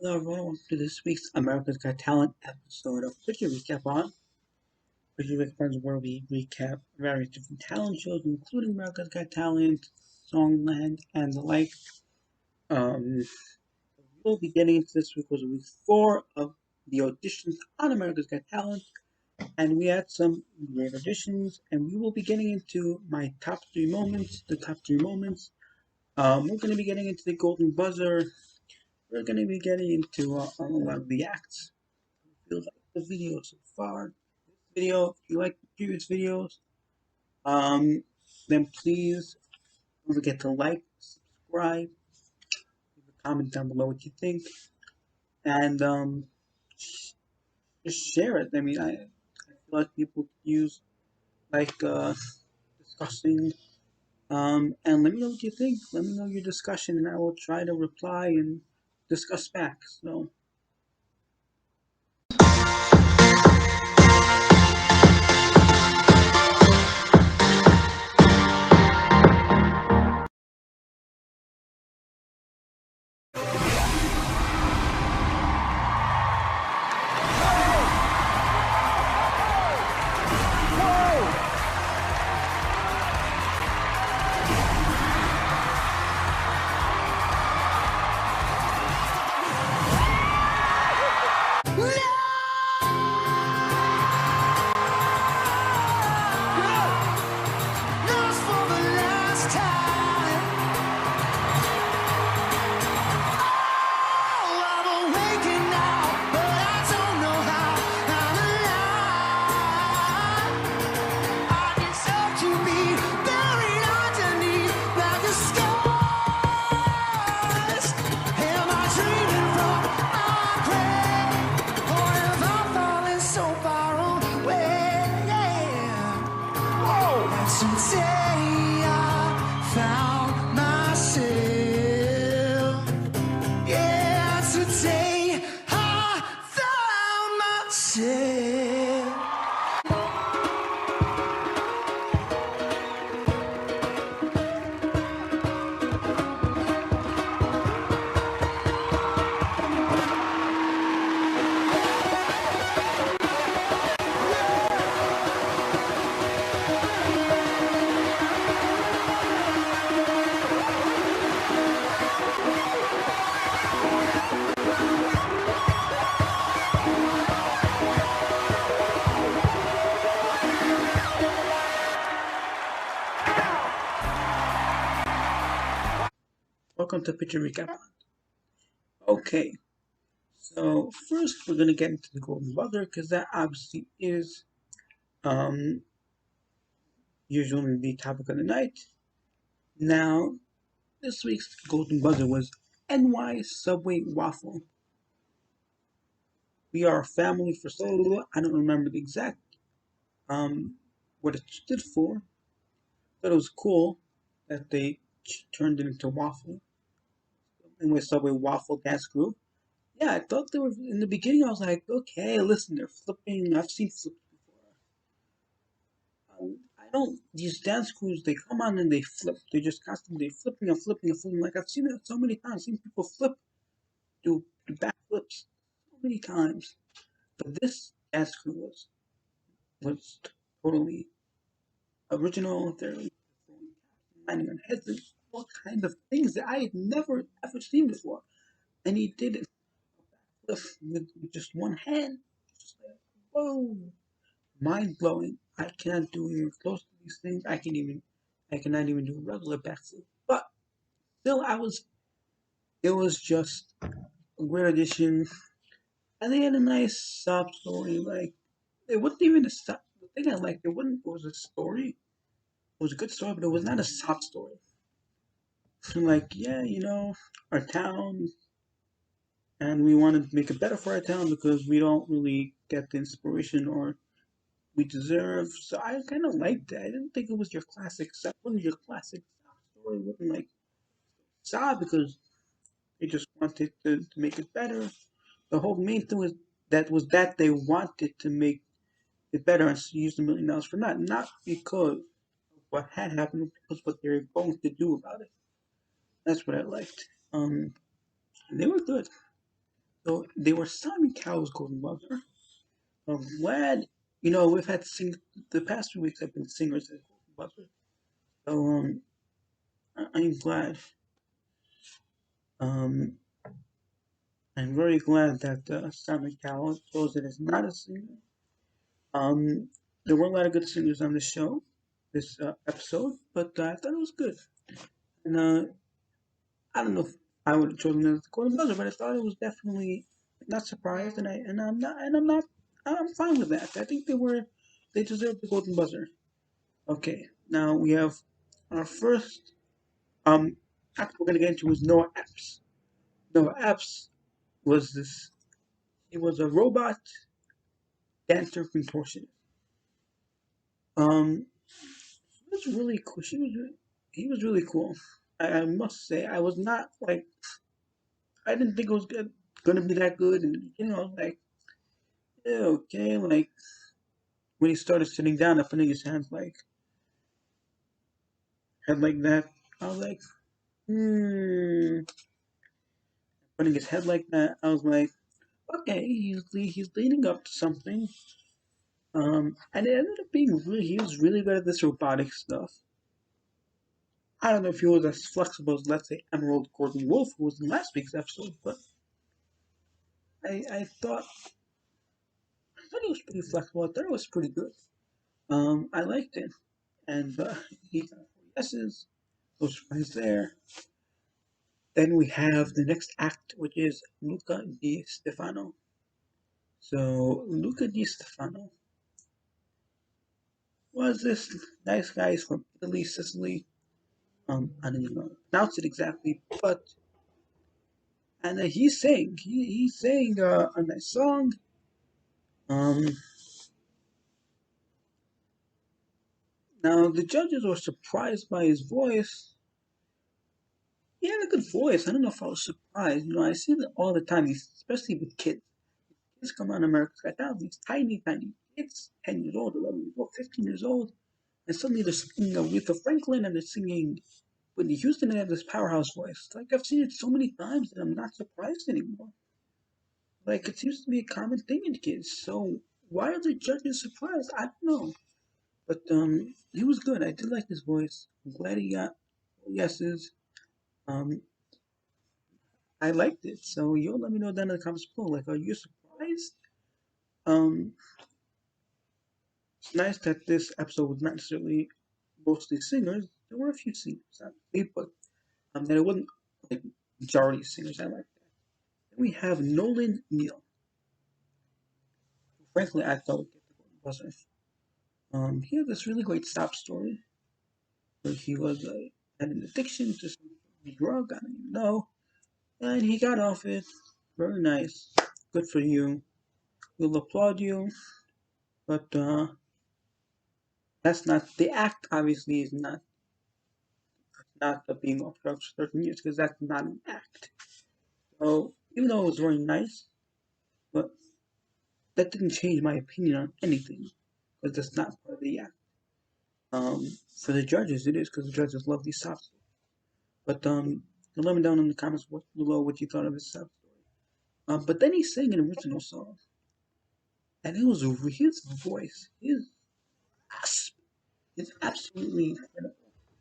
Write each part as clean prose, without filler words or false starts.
Hello everyone, welcome to this week's America's Got Talent episode of Picture Recap on. Picture Recap is where we recap various different talent shows, including America's Got Talent, Songland, and the like. We'll be getting into this week was week 4 of the auditions on America's Got Talent, and we had some great auditions, and we will be getting into my top 3 moments, the top 3 moments. We're going to be getting into the golden buzzer. We're going to be getting into a lot of the acts. If you like the video so far, this video, if you like the previous videos, then please don't forget to like, subscribe, leave a comment down below what you think, and just share it. I feel like people use like discussing, and let me know what you think. Let me know your discussion, and I will try to reply and discuss back. So. Welcome to Picture Recap. Okay, so first we're gonna get into the golden buzzer because that obviously is usually the topic of the night. Now, this week's golden buzzer was NY Subway Waffle. We are a family for so I don't remember the exact what it stood for, but it was cool that they turned it into waffle. NY Subway Waffle Dance Group. Yeah, I thought they were in the beginning. I was like, okay, listen, they're flipping. I've seen flips before. I don't. These dance crews, they come on and they flip. They're just constantly flipping and flipping and flipping. Like I've seen it so many times. I've seen people flip, do backflips so many times. But this dance crew was totally original. They're landing on heads and all kinds of things that I had never ever seen before. And he did it with just one hand. Just like, whoa, mind blowing. I cannot do even close to these things. I cannot even do a regular backflip. But still, it was just a great addition. And they had a nice sob story. Like, it wasn't even a sob. The thing I liked, it was a story. It was a good story, but it was not a sob story. Like, yeah, our town, and we want to make it better for our town because we don't really get the inspiration or we deserve. So I kind of liked it. I didn't think it was your classic sob. It wasn't your classic sob story. It wasn't like sob because they just wanted to make it better. The whole main thing was that they wanted to make it better and use $1 million for that, not because of what had happened, because what they were going to do about it. That's what I liked. And they were good. So they were Simon Cowell's Golden Buzzer. I'm glad, we've had the past 2 weeks have been singers at Golden Buzzer. So I'm glad. Um, I'm very glad that Simon Cowell chose it as not a singer. Um, there weren't a lot of good singers on this show, this episode, but I thought it was good. And I don't know if I would have chosen it as the Golden Buzzer, but I thought it was definitely not surprised, I'm fine with that. I think they deserved the Golden Buzzer. Okay, now we have our first act we're gonna get into is Noah Epps. Noah Epps was this. He was a robot dancer contortionist. He was really cool. He was really cool. I must say, I was not like I didn't think it was gonna be that good, and I was like, yeah, okay, like when he started sitting down and putting his hands like head like that, I was like, putting his head like that, I was like, okay, he's leading up to something. And it ended up being he was really good at this robotic stuff. I don't know if he was as flexible as, let's say, Emerald Gordon Wolf, who was in last week's episode, but I thought he was pretty flexible. I thought it was pretty good. I liked it, and he got 4 yeses. No surprise there. Then we have the next act, which is Luca Di Stefano. So Luca Di Stefano was this nice guy. He's from Italy, Sicily. I don't even know how to pronounce it exactly, but and he sang a nice song. Um, Now the judges were surprised by his voice. He had a good voice. I don't know if I was surprised. I see that all the time, especially with kids. Kids come on America's Got Talent, these tiny, tiny kids, 10 years old, 11 years old, 15 years old, and suddenly they're singing Aretha Franklin and they're singing Whitney Houston and they have this powerhouse voice. Like I've seen it so many times that I'm not surprised anymore. Like it seems to be a common thing in kids. So why are the judges surprised? I don't know. But he was good. I did like his voice. I'm glad he got yeses. Um, I liked it. So you'll let me know down in the comments below. Like, are you surprised? Um, it's nice that this episode was not necessarily mostly singers. There were a few singers, obviously, but that it wasn't like majority singers. I like that. Then we have Nolan Neal. Frankly, I thought would get the Golden Buzzer. He had this really great stop story where he was had an addiction to some drug. I don't even know, and he got off it. Very nice. Good for you. We'll applaud you. But that's not the act. Obviously, is not the being off drugs for 13 years because that's not an act. So even though it was very nice, but that didn't change my opinion on anything because that's not part of the act. For the judges, it is because the judges love these soft stories. But let me down in the comments below what you thought of his soft story. But then he sang an original song, and it was his voice, his asp, is absolutely incredible.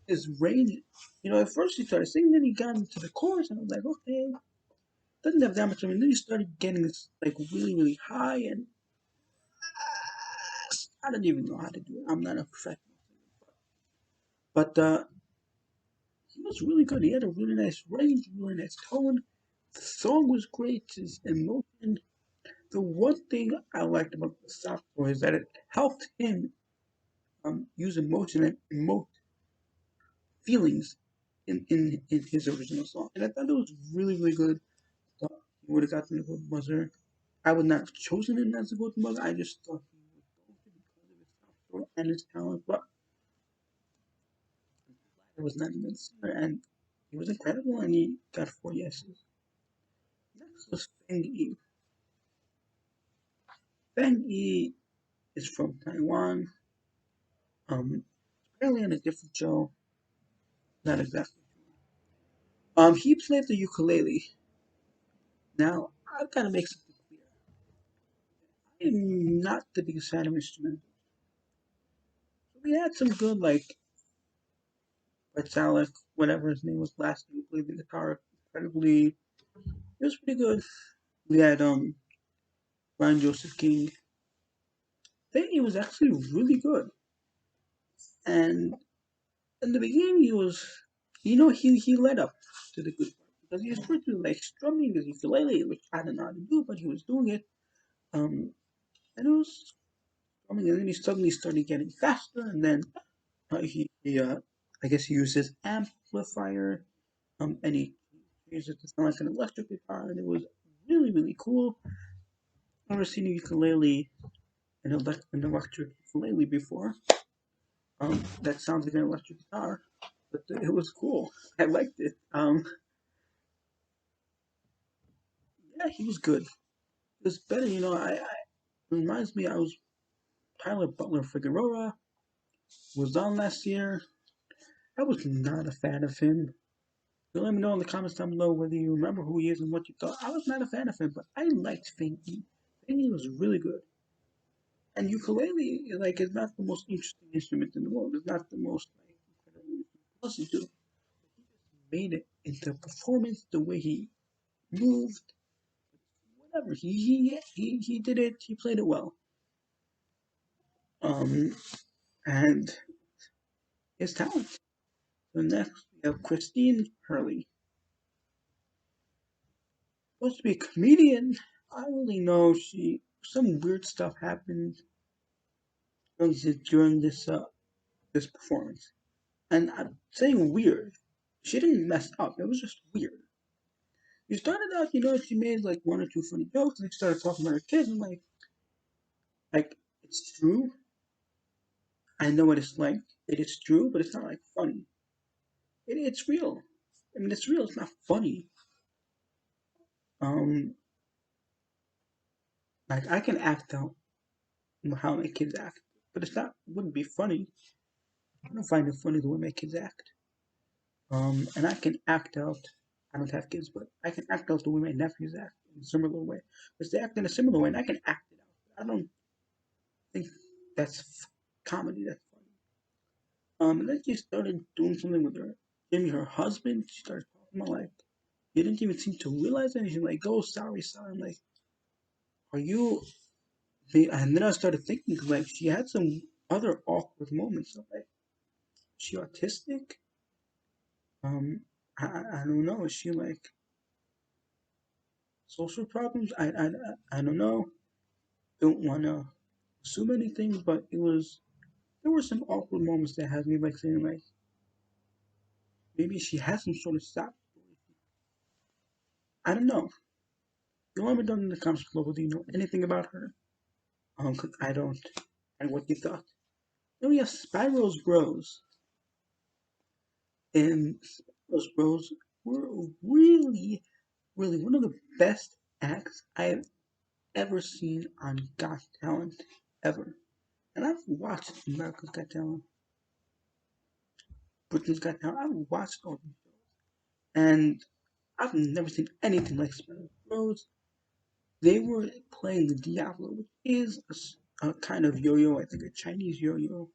His range, at first he started singing, then he got into the chorus, and I was like, okay, doesn't have that much. I mean, then he started getting this like really, really high, and I don't even know how to do it. I'm not a professional singer, but he was really good. He had a really nice range, really nice tone. The song was great. His emotion. The one thing I liked about the software is that it helped him use emotion and emote feelings in his original song, and I thought it was really, really good. Thought he would have gotten the golden buzzer. I would not have chosen him as a golden buzzer. I just thought he would go because of his software and his talent, but it was not a good singer, and he was incredible, and he got 4 yeses. Next was Feng Yi. Feng Yi is from Taiwan. Apparently on a different show. Not exactly. He played the ukulele. Now, I've got to make something clear. I'm not the biggest fan of instrumentals. So we had some good, like, Vitalik, whatever his name was last name, who played the guitar incredibly. It was pretty good. We had Brian Joseph King. I think he was actually really good. And in the beginning, he was, he led up to the good part because he was pretty like strumming his ukulele, which I don't know how to do, but he was doing it. And it was strumming, and then he suddenly started getting faster, and then he I guess he used his amplifier, and he used it to sound like an electric guitar, and it was really really cool. I've never seen a ukulele, an electric ukulele before. That sounds like an electric guitar, but it was cool. I liked it. Yeah, he was good. It was better, it reminds me. I was Tyler Butler Figueroa was on last year. I was not a fan of him. So let me know in the comments down below whether you remember who he is and what you thought. I was not a fan of him, but I liked Feng. Feng was really good. And ukulele, like, is not the most interesting instrument in the world. It's not the most like incredible to listen to. He made it into performance, the way he moved, whatever. He did it. He played it well. Um, and his talent. So next we have Christine Hurley, supposed to be a comedian. I only know some weird stuff happened during this performance. And I'm saying weird. She didn't mess up. It was just weird. You started out, she made like one or two funny jokes, and she started talking about her kids. And like it's true. I know what it's like. It is true, but it's not like funny. It's real. I mean, it's real. It's not funny. Um, like I can act out how my kids act, but wouldn't be funny. I don't find it funny the way my kids act. And I can act out. I don't have kids, but I can act out the way my nephews act in a similar way. Because they act in a similar way, and I can act it out. I don't think that's comedy. That's funny. And then she started doing something with her husband. She started talking about like you didn't even seem to realize anything. Like, oh, sorry, sorry. I'm like, are you? And then I started thinking like she had some other awkward moments. I'm like, is she autistic? I don't know. Is she like social problems? I don't know. Don't want to assume anything, but there were some awkward moments that had me like saying like maybe she has some sort of stop. I don't know. You want me down in the comments below? Do you know anything about her? Cause I don't. And what you thought? Then we have Spyros Bros. And Spyros Bros were really, really one of the best acts I've ever seen on Got Talent ever. And I've watched America's Got Talent, Britain's Got Talent. I've watched all these shows, and I've never seen anything like Spanish Bros. They were playing the Diablo, which is a kind of yo-yo, I think a Chinese yo-yo.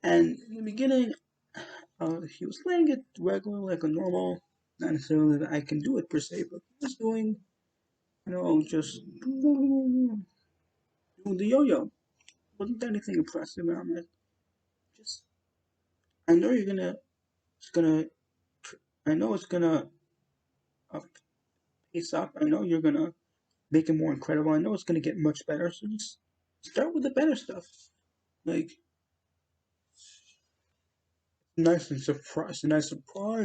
And in the beginning, he was playing it regular, like a normal, not necessarily that I can do it per se, but he was doing, just doing the yo-yo. Wasn't anything impressive. And I'm like, just, I know it's gonna, I know it's gonna uh, pace up. I know you're gonna make it more incredible. I know it's gonna get much better. So just start with the better stuff. Like nice surprise.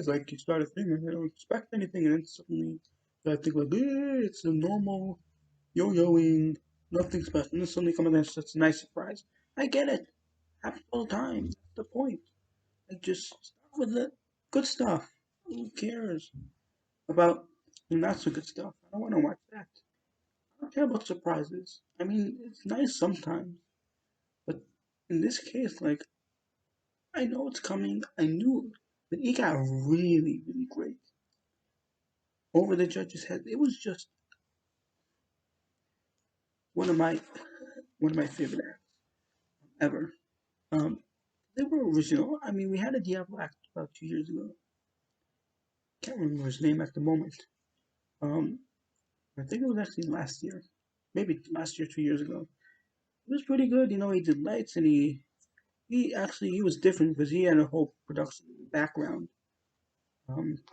Like you start a thing and you don't expect anything, and then suddenly I think like, it's a normal yo-yoing, nothing special. And then suddenly come in and it's a nice surprise. I get it. Happens all the time. That's the point. Like just start with the good stuff. Who cares about the not so good stuff? I don't want to watch that. I don't care about surprises. I mean, it's nice sometimes, but in this case, like I know it's coming. I knew it, but it got really, really great over the judge's head. It was just one of my one of my favorite acts ever. Um, they were original. I mean, we had a Diablo act about 2 years ago. Can't remember his name at the moment. Um, I think it was actually last year, maybe last year, 2 years ago. It was pretty good. You know, he did lights and he was different because he had a whole production background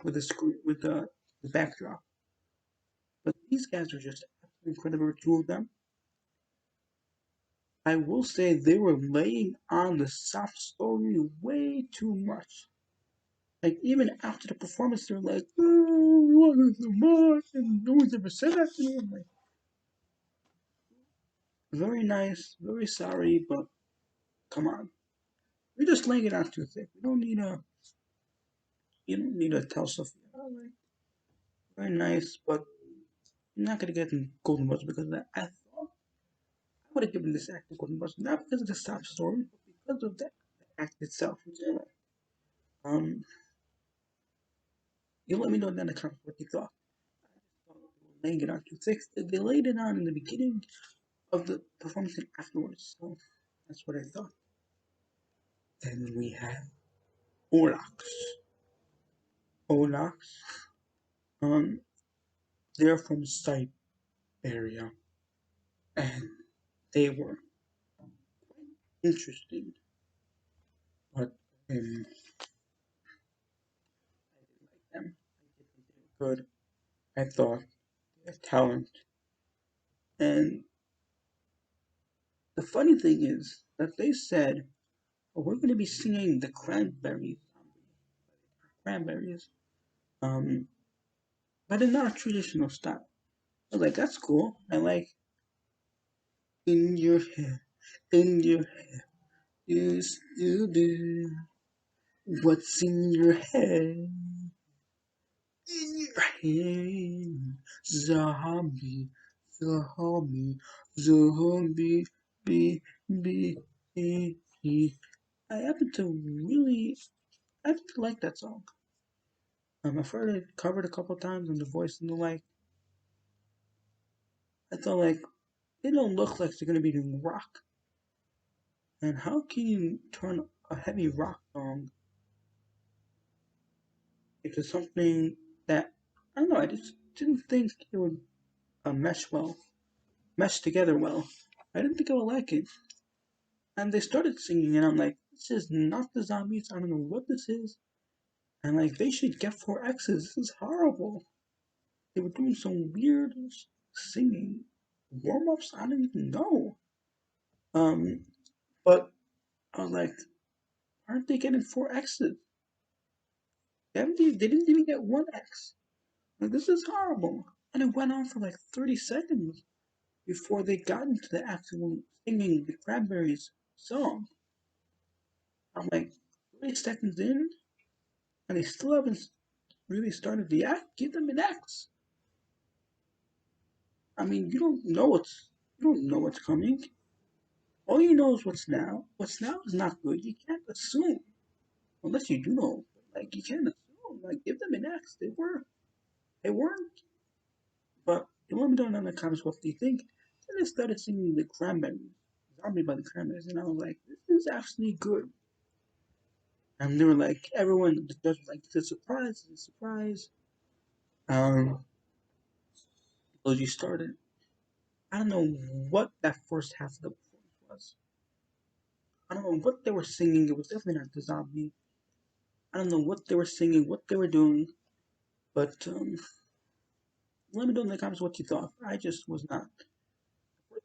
with the screen with the backdrop. But these guys are just absolutely incredible. Two of them. I will say they were laying on the soft story way too much. Like even after the performance, they're like, "Oh, what is the more?" And no one's ever said that to me. I'm like, very nice, very sorry, but come on, you're just laying it on too thick. You don't need to tell Sophia. Like, very nice, but I'm not gonna get in golden buzzer because of that. I thought I would have given this act a golden buzzer, not because of the soft story, but because of the act itself. Um, you let me know in the comments what you thought. I thought they were laying it on too thick. They laid it on in the beginning of the performance and afterwards. So that's what I thought. Then we have Orlox. Orlox. Um, they're from Siberia, and they were interesting, but I didn't like them. I didn't think they were good. I thought they had talent, and the funny thing is that they said, "Oh, we're going to be singing the cranberries, um, but in not a traditional style." I was like, "That's cool. I like in your hair, in your hair, you still do what's in your head." In your hand, zombie, zombie, zombie, be, be, be. I happen to really, I happen to like that song. I've heard it covered a couple times on The Voice and the like. I thought like they don't look like they're gonna be doing rock. And how can you turn a heavy rock song into something that I don't know? I just didn't think it would mesh together well. I didn't think I would like it. And they started singing, and I'm like, this is not the zombies. I don't know what this is. And like, they should get 4X's. This is horrible. They were doing some weird singing warm ups. I don't even know. Um, but I was like, aren't they getting 4X's? They didn't even get 1X. Like, this is horrible. And it went on for like 30 seconds before they got into the actual singing the Cranberries song. I'm like, 30 seconds in, and they still haven't really started the act. Give them an X. I mean, you don't know what's coming. All you know is what's now. What's now is not good. You can't assume unless you do know. Like you can't assume. Like give them an X. They weren't. But you let me know in the comments what do you think. Then they started singing the Cranberries, Zombie by the Cranberries, and I was like, this is actually good. And they were like, everyone, the judge was like, it's a surprise, it's a surprise. Um, because you started. I don't know what that first half of the performance was. I don't know what they were singing. It was definitely not the zombie. I don't know what they were singing, what they were doing, but let me know in the comments what you thought. I just was not.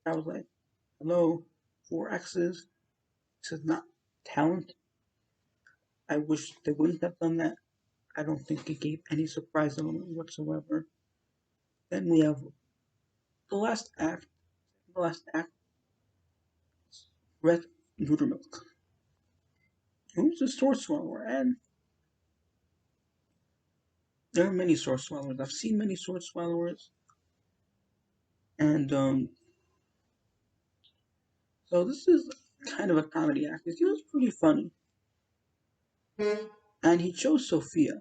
I was like, hello, 4X's. This is not talent. I wish they wouldn't have done that. I don't think it gave any surprise element whatsoever. Then we have the last act. The last act, Red Neutermilk, who's a sword swallower, and there are many sword swallowers. I've seen many sword swallowers, and so this is kind of a comedy act. He was pretty funny, and he chose Sophia.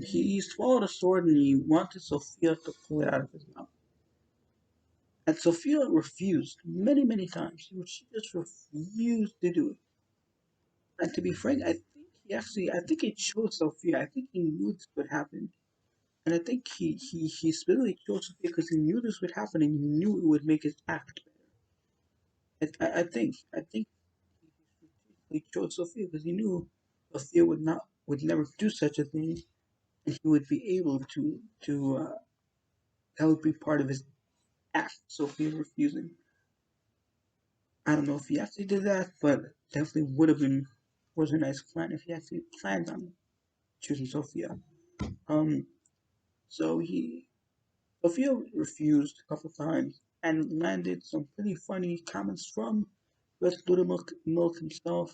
He swallowed a sword and he wanted Sophia to pull it out of his mouth. And Sophia refused many times. She just refused to do it. And to be frank, I think he chose Sophia. I think he knew this would happen. And I think he specifically chose Sophia because he knew this would happen and he knew it would make his act better. I think he chose Sophia because he knew Sophia would never do such a thing, and he would be able to that would be part of his act. Sophia refusing. I don't know if he actually did that, but definitely would have been was a nice plan if he actually planned on choosing Sophia. Um, so he Sophia refused a couple times and landed some pretty funny comments from West Little Milk himself.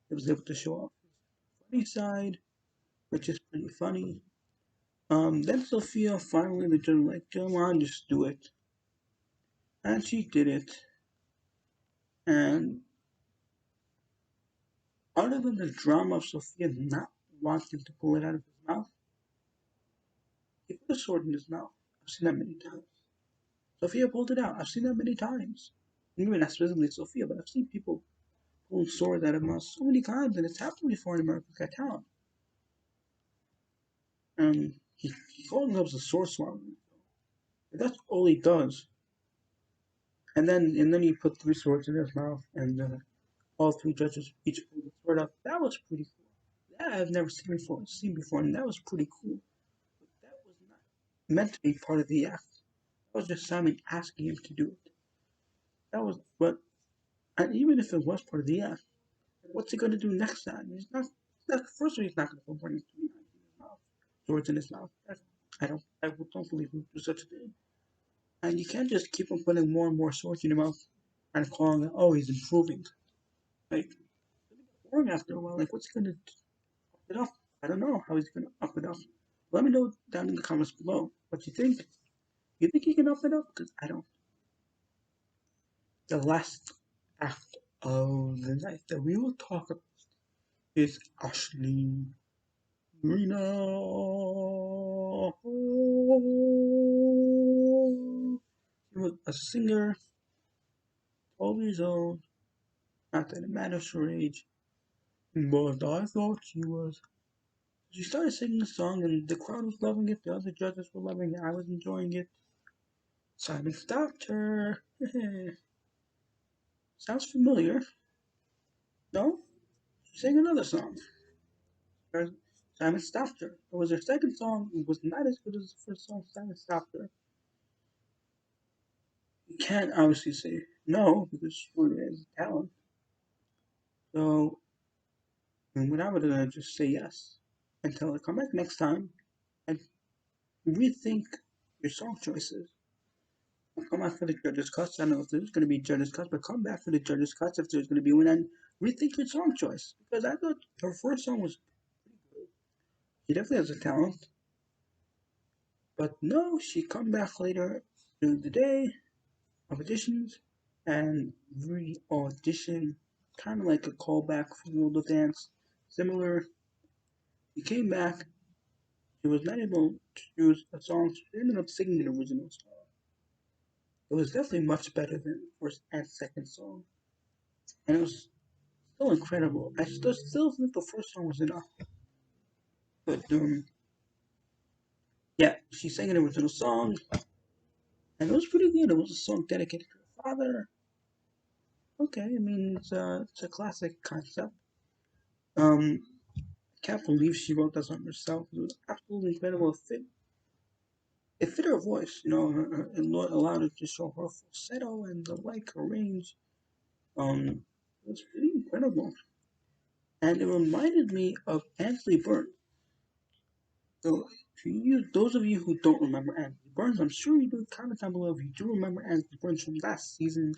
He was able to show off his funny side, which is pretty funny. Then Sophia finally the judge like, come on, just do it. And she did it. And other than the drama of Sophia not wanting to pull it out of his mouth, he put a sword in his mouth. I've seen that many times. Sophia pulled it out. I've seen that many times. Maybe not specifically Sophia, but I've seen people pull swords out of mouth so many times, and it's happened before in America's Got Talent. And he calls himself a sword swallower. That's all he does. And then he put three swords in his mouth, and all three judges each pulled the sword out. That was pretty cool. That I've never seen before, and that was pretty cool. But that was not meant to be part of the act. That was just Simon asking him to do it. That was, but and even if it was part of the act, what's he gonna do next time? First of all, he's not gonna put burning in his mouth, swords in his mouth. I don't believe he would do such a thing. And you can't just keep on putting more and more swords in your mouth and calling it, oh, he's improving. Like, boring after a while. Like, what's he gonna up it up? I don't know how he's gonna up it up. Let me know down in the comments below what you think. You think he can up it up? Because I don't. The last act of the night that we will talk about is Ashley Rena. She was a singer, 12 years old, not that it matters her age, but I thought she was. She started singing the song and the crowd was loving it, the other judges were loving it, I was enjoying it. Simon stopped her. Sounds familiar. No? She sang another song. Simon stopped her. It was her second song. It was not as good as the first song. Simon stopped her. You can't obviously say no because she really has talent. So, and what I would just say yes and tell her come back next time and rethink your song choices. Come back for the judges' cuts. I don't know if there's going to be judges' cuts, but come back for the judges' cuts if there's going to be one and rethink your song choice because I thought her first song was pretty good. She definitely has a talent, but no, she come back later during the day of auditions and re-audition, kind of like a callback from World of Dance. Similar, he came back. He was not able to choose a song, so he ended up singing the original song. It was definitely much better than the first and second song, and it was still incredible. I still think the first song was enough, but yeah, she sang an original song, and it was pretty good. It was a song dedicated to her father. Okay, I mean it's a classic concept. Um, can't believe she wrote that song herself. It was absolutely incredible. It fit her voice, it allowed her to show her falsetto and the like, her range. It was pretty incredible. And it reminded me of Ansley Burns. So, those of you who don't remember Ansley Burns, I'm sure you do. Comment down below if you do remember Ansley Burns from last season.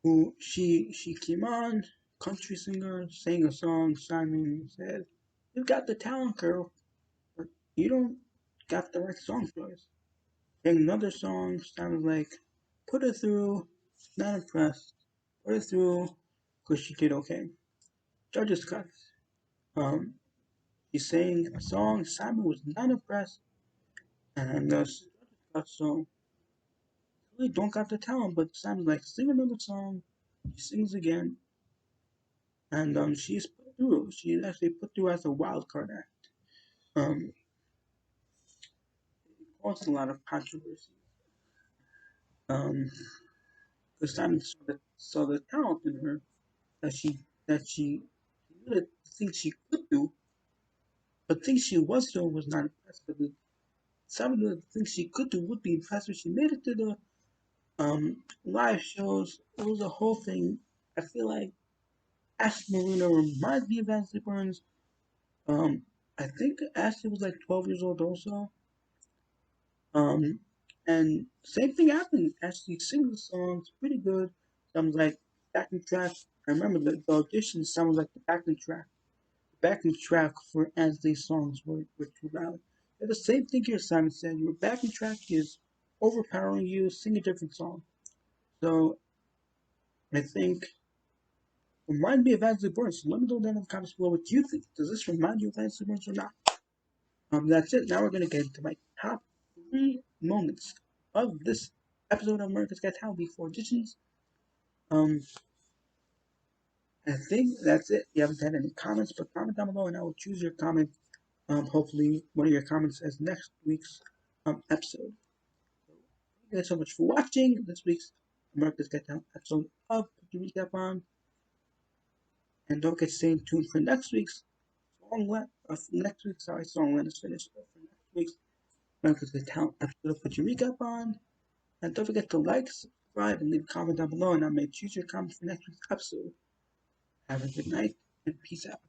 Who she came on, country singer, sang a song. Simon said, "You've got the talent, girl, but you don't got the right song choice." Sang another song, sounded like, "Put her through, not impressed. Put her through, because she did okay." Judges cuts. Um, she sang a song. Simon was not impressed, and thus judges cut. So really don't got the talent, but Simon's like, sing another song. She sings again, and she's put through. She's actually put through as a wild card act. Um, it caused a lot of controversy. Because Simon saw the talent in her that she knew the things she could do, but things she was doing was not impressive. Some of the things she could do would be impressive. She made it to the live shows. It was a whole thing. I feel like Ashley Marino reminds me of Ashley Burns. Um, I think Ashley was like 12 years old also. Um, and same thing happened. Ashley sings the songs pretty good. Sounds like backing track. I remember the audition sounds like the backing track. The backing track for Ashley's songs were too loud. And the same thing here, Simon said. Your backing track is overpowering you. Sing a different song. So I think remind me of Ashley Burns. So let me know down in the comments below what you think. Does this remind you of Ashley Burns or not? That's it. Now we're gonna get into my top 3 moments of this episode of America's Got Talent before auditions. Um, I think that's it. You haven't had any comments, but comment down below and I will choose your comment. Hopefully one of your comments as next week's episode. So, thank you guys so much for watching this week's America's Got Talent episode of the recap on. And don't get stay tuned for next week's Songland is finished. For next week's America's Got Talent episode, put your recap on. And don't forget to like, subscribe, and leave a comment down below, and I may choose your comment for next week's episode. Have a good night, and peace out.